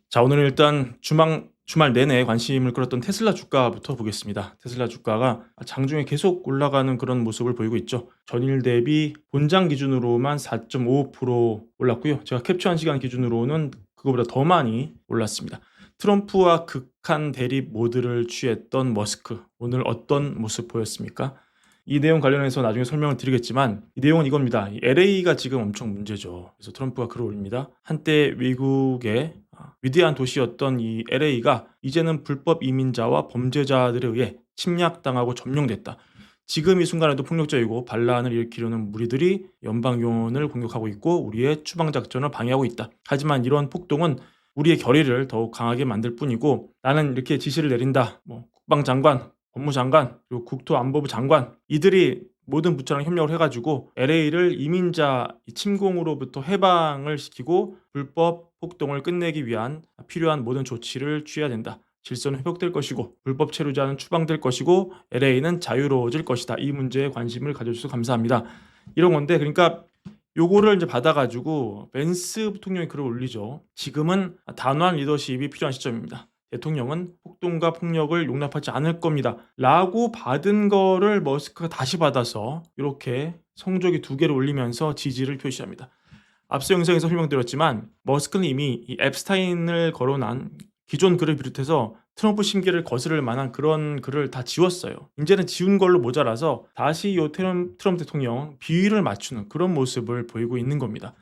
자, 오늘은 일단 주말 내내 관심을 끌었던 테슬라 주가부터 보겠습니다. 테슬라 주가가 장중에 계속 올라가는 그런 모습을 보이고 있죠. 전일 대비 본장 기준으로만 4.55% 올랐고요. 제가 캡처한 시간 기준으로는 그거보다 더 많이 올랐습니다. 트럼프와 극한 대립 모드를 취했던 머스크, 오늘 어떤 모습 보였습니까? 이 내용 관련해서 나중에 설명을 드리겠지만 이 내용은 이겁니다. LA가 지금 엄청 문제죠. 그래서 트럼프가 글을 올립니다. 한때 미국의 위대한 도시였던 이 LA가 이제는 불법 이민자와 범죄자들에 의해 침략당하고 점령됐다. 지금 이 순간에도 폭력적이고 반란을 일으키려는 무리들이 연방요원을 공격하고 있고 우리의 추방작전을 방해하고 있다. 하지만 이런 폭동은 우리의 결의를 더욱 강하게 만들 뿐이고 나는 이렇게 지시를 내린다. 국방장관, 법무장관, 그리고 국토안보부 장관 이들이 모든 부처랑 협력을 해가지고 LA를 이민자 침공으로부터 해방을 시키고 불법 폭동을 끝내기 위한 필요한 모든 조치를 취해야 된다. 질서는 회복될 것이고 불법 체류자는 추방될 것이고 LA는 자유로워질 것이다. 이 문제에 관심을 가져주셔서 감사합니다. 이런 건데 그러니까 요거를 이제 받아가지고 벤스 부통령이 글을 올리죠. 지금은 단호한 리더십이 필요한 시점입니다. 대통령은 폭동과 폭력을 용납하지 않을 겁니다. 라고 받은 거를 머스크가 다시 받아서 이렇게 성조기 2개를 올리면서 지지를 표시합니다. 앞서 영상에서 설명드렸지만 머스크는 이미 이 앱스타인을 거론한 기존 글을 비롯해서 트럼프 심기를 거스를 만한 그런 글을 다 지웠어요. 이제는 지운 걸로 모자라서 다시 이 트럼프 대통령 비위를 맞추는 그런 모습을 보이고 있는 겁니다.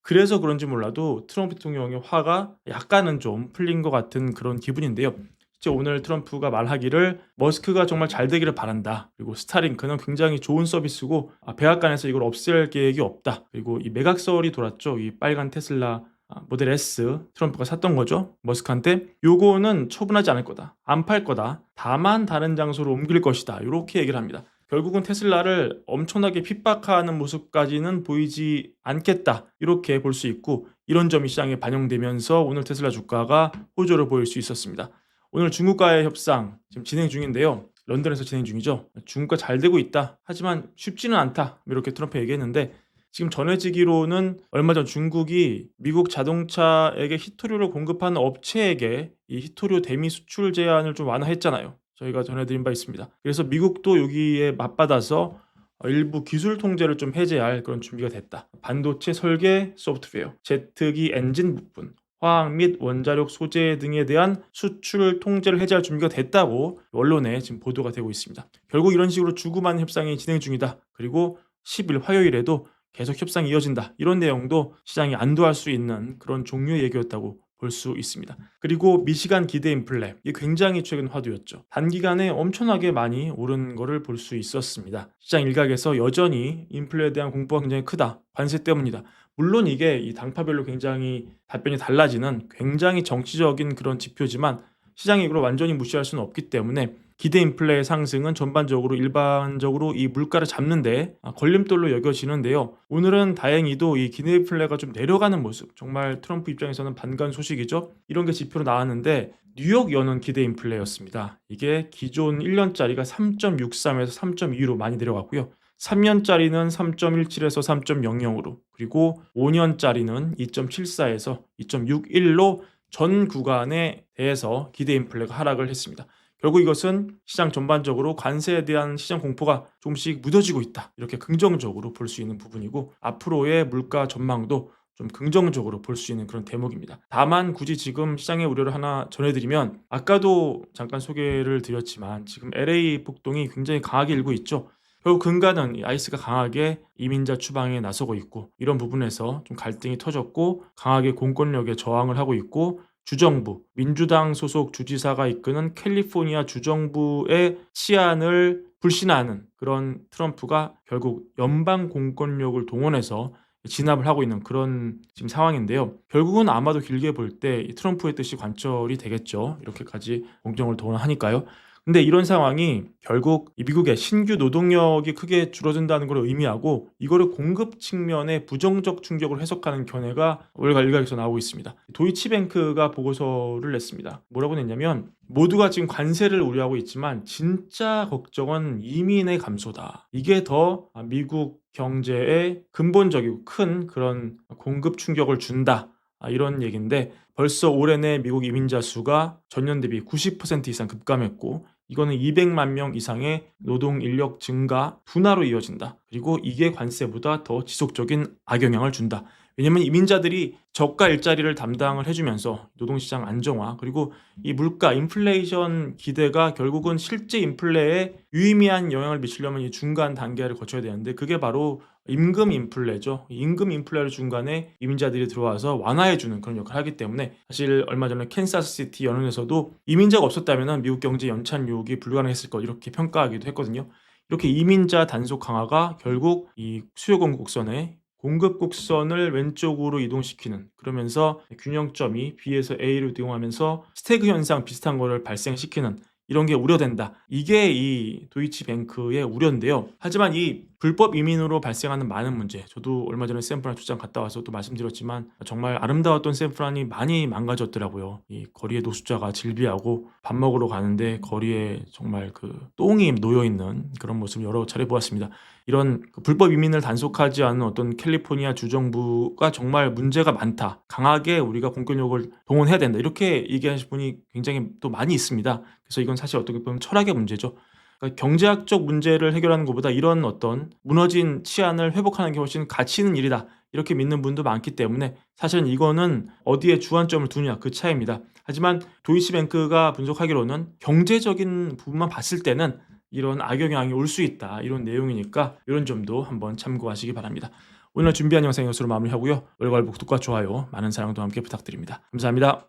그래서 그런지 몰라도 트럼프 대통령의 화가 약간은 좀 풀린 것 같은 그런 기분인데요. 실제 오늘 트럼프가 말하기를 머스크가 정말 잘 되기를 바란다. 그리고 스타링크는 굉장히 좋은 서비스고 백악관에서 이걸 없앨 계획이 없다. 그리고 이 매각설이 돌았죠. 이 빨간 테슬라 모델 S 트럼프가 샀던 거죠. 머스크한테 요거는 처분하지 않을 거다. 안 팔 거다. 다만 다른 장소로 옮길 것이다. 이렇게 얘기를 합니다. 결국은 테슬라를 엄청나게 핍박하는 모습까지는 보이지 않겠다. 이렇게 볼 수 있고 이런 점이 시장에 반영되면서 오늘 테슬라 주가가 호조를 보일 수 있었습니다. 오늘 중국과의 협상 지금 진행 중인데요. 런던에서 진행 중이죠. 중국과 잘 되고 있다. 하지만 쉽지는 않다. 이렇게 트럼프 얘기했는데 지금 전해지기로는 얼마 전 중국이 미국 자동차에게 히토류를 공급하는 업체에게 이 히토류 대미 수출 제한을 좀 완화했잖아요. 저희가 전해드린 바 있습니다. 그래서 미국도 여기에 맞받아서 일부 기술 통제를 좀 해제할 그런 준비가 됐다. 반도체 설계 소프트웨어, 제트기 엔진 부품, 화학 및 원자력 소재 등에 대한 수출 통제를 해제할 준비가 됐다고 언론에 지금 보도가 되고 있습니다. 결국 이런 식으로 주고받는 협상이 진행 중이다. 그리고 10일 화요일에도 계속 협상이 이어진다. 이런 내용도 시장이 안도할 수 있는 그런 종류의 얘기였다고 볼 수 있습니다. 그리고 미시간 기대 인플레, 이게 굉장히 최근 화두였죠. 단기간에 엄청나게 많이 오른 거를 볼 수 있었습니다. 시장 일각에서 여전히 인플레에 대한 공포가 굉장히 크다. 관세 때문이다. 물론 이게 이 당파별로 굉장히 답변이 달라지는 굉장히 정치적인 그런 지표지만 시장이 이걸 완전히 무시할 수는 없기 때문에 기대 인플레의 상승은 전반적으로 일반적으로 이 물가를 잡는데 걸림돌로 여겨지는데요. 오늘은 다행히도 이 기대 인플레가 좀 내려가는 모습, 정말 트럼프 입장에서는 반가운 소식이죠. 이런 게 지표로 나왔는데 뉴욕 연은 기대 인플레였습니다. 이게 기존 1년짜리가 3.63에서 3.2로 많이 내려갔고요. 3년짜리는 3.17에서 3.00으로 그리고 5년짜리는 2.74에서 2.61로 전 구간에 대해서 기대 인플레가 하락을 했습니다. 결국 이것은 시장 전반적으로 관세에 대한 시장 공포가 조금씩 무뎌지고 있다. 이렇게 긍정적으로 볼 수 있는 부분이고 앞으로의 물가 전망도 좀 긍정적으로 볼 수 있는 그런 대목입니다. 다만 굳이 지금 시장의 우려를 하나 전해드리면 아까도 잠깐 소개를 드렸지만 지금 LA 폭동이 굉장히 강하게 일고 있죠. 결국 근간은 이 아이스가 강하게 이민자 추방에 나서고 있고 이런 부분에서 좀 갈등이 터졌고 강하게 공권력에 저항을 하고 있고 주정부, 민주당 소속 주지사가 이끄는 캘리포니아 주정부의 치안을 불신하는 그런 트럼프가 결국 연방 공권력을 동원해서 진압을 하고 있는 그런 지금 상황인데요. 결국은 아마도 길게 볼 때 트럼프의 뜻이 관철이 되겠죠. 이렇게까지 공정을 동원하니까요. 근데 이런 상황이 결국 이 미국의 신규 노동력이 크게 줄어든다는 걸 의미하고 이거를 공급 측면에 부정적 충격을 해석하는 견해가 월가 일각에서 나오고 있습니다. 도이치뱅크가 보고서를 냈습니다. 뭐라고 냈냐면 모두가 지금 관세를 우려하고 있지만 진짜 걱정은 이민의 감소다. 이게 더 미국 경제에 근본적이고 큰 그런 공급 충격을 준다. 이런 얘기인데 벌써 올해 내 미국 이민자 수가 전년 대비 90% 이상 급감했고 이거는 200만 명 이상의 노동 인력 증가 둔화로 이어진다. 그리고 이게 관세보다 더 지속적인 악영향을 준다. 왜냐하면 이민자들이 저가 일자리를 담당을 해주면서 노동시장 안정화 그리고 이 물가 인플레이션 기대가 결국은 실제 인플레에 유의미한 영향을 미치려면 이 중간 단계를 거쳐야 되는데 그게 바로 임금 인플레죠. 임금 인플레를 중간에 이민자들이 들어와서 완화해주는 그런 역할을 하기 때문에 사실 얼마 전에 캔사스시티 연원에서도 이민자가 없었다면 미국 경제 연착 유혹이 불가능했을 것 이렇게 평가하기도 했거든요. 이렇게 이민자 단속 강화가 결국 이 수요 공급 곡선에 공급 곡선을 왼쪽으로 이동시키는 그러면서 균형점이 B에서 A로 이동하면서 스태그 현상 비슷한 거를 발생시키는 이런 게 우려된다. 이게 이 도이치뱅크의 우려인데요. 하지만 이 불법 이민으로 발생하는 많은 문제, 저도 얼마 전에 샌프란 출장 갔다 와서 또 말씀드렸지만 정말 아름다웠던 샌프란이 많이 망가졌더라고요. 이 거리에 노숙자가 질비하고 밥 먹으러 가는데 거리에 정말 그 똥이 놓여 있는 그런 모습을 여러 차례 보았습니다. 이런 불법 이민을 단속하지 않은 어떤 캘리포니아 주정부가 정말 문제가 많다. 강하게 우리가 공권력을 동원해야 된다. 이렇게 얘기하시는 분이 굉장히 또 많이 있습니다. 그래서 이건 사실 어떻게 보면 철학의 문제죠. 그러니까 경제학적 문제를 해결하는 것보다 이런 어떤 무너진 치안을 회복하는 게 훨씬 가치 있는 일이다. 이렇게 믿는 분도 많기 때문에 사실은 이거는 어디에 주안점을 두냐 그 차이입니다. 하지만 도이치뱅크가 분석하기로는 경제적인 부분만 봤을 때는 이런 악영향이 올 수 있다. 이런 내용이니까 이런 점도 한번 참고하시기 바랍니다. 오늘 준비한 영상 이것으로 마무리하고요. 월괄복 구독과 좋아요 많은 사랑도 함께 부탁드립니다. 감사합니다.